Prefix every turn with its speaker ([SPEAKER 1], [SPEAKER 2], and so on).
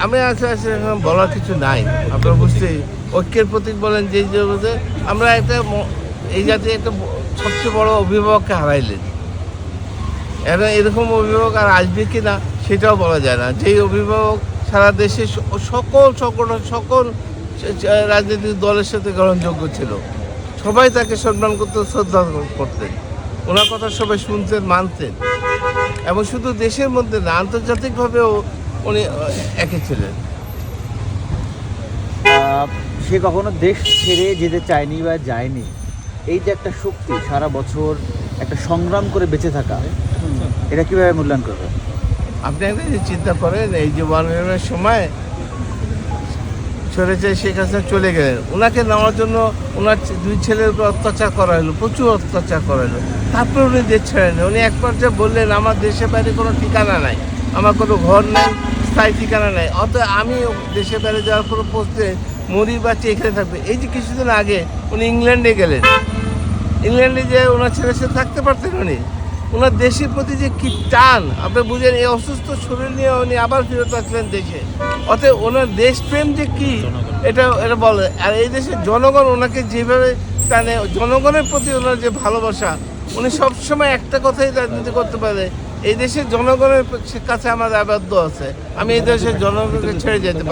[SPEAKER 1] আমি আসলে বলার কিছু নাই। আপনারা বুঝতেই ঐক্যের প্রতীক বলেন যে জগতে আমরা একটা এই জাতীয় একটা সবচেয়ে বড় অভিভাবককে হারাইলেন। এখন এরকম অভিভাবক আর আসবে কি না সেটাও বলা যায় না। যেই অভিভাবক সারা দেশে সকল সংগঠন সকল রাজনৈতিক দলের সাথে গ্রহণযোগ্য ছিল, সবাই তাকে সম্মান করতে শ্রদ্ধা করতেন, ওনার কথা সবাই শুনতেন মানতেন, এবং শুধু দেশের মধ্যে না আন্তর্জাতিকভাবেও উনি একই ছিলেন।
[SPEAKER 2] সে কখনো দেশ ছেড়ে যেতে চায়নি বা যায়নি। এই যে একটা শক্তি সারা বছর একটা সংগ্রাম করে বেঁচে থাকা, এটা কীভাবে মূল্যায়ন করবে?
[SPEAKER 1] আপনি একটা যে চিন্তা করেন, এই যে ওয়ানের সময় চলেছে শেখ হাসিনা চলে গেলেন, ওনাকে নেওয়ার জন্য ওনার দুই ছেলের উপর অত্যাচার করা হলো, প্রচুর অত্যাচার করা হলো, তারপরে উনি দেশ ছেড়েন। উনি এক পর্যায়ে বললেন আমার দেশের বাইরে কোনো ঠিকানা নাই, আমার কোনো ঘর নেই, স্থায়ী ঠিকানা নাই, অতএব আমি দেশের বাইরে যাওয়ার কোনো পোস্টে মরি বাচ্চা এখানে থাকবে। এই যে কিছুদিন আগে উনি ইংল্যান্ডে গেলেন, ইংল্যান্ডে যে ওনার ছেলের সাথে থাকতে পারতেন উনি, ওনার দেশের প্রতি যে কী টান আপনি বুঝেন। এই অসুস্থ শরীর নিয়ে উনি আবার ফেরত আসলেন দেশে, অতএব ওনার দেশপ্রেম যে কী এটা বলে। আর এই দেশের জনগণ ওনাকে যেভাবে টানে, জনগণের প্রতি ওনার যে ভালোবাসা, উনি সবসময় একটা কথাই রাজনীতি করতে পারে, এই দেশের জনগণের কাছে আমার আবদ্ধ আছে, আমি এই দেশের জনগণকে ছেড়ে যেতে পারি।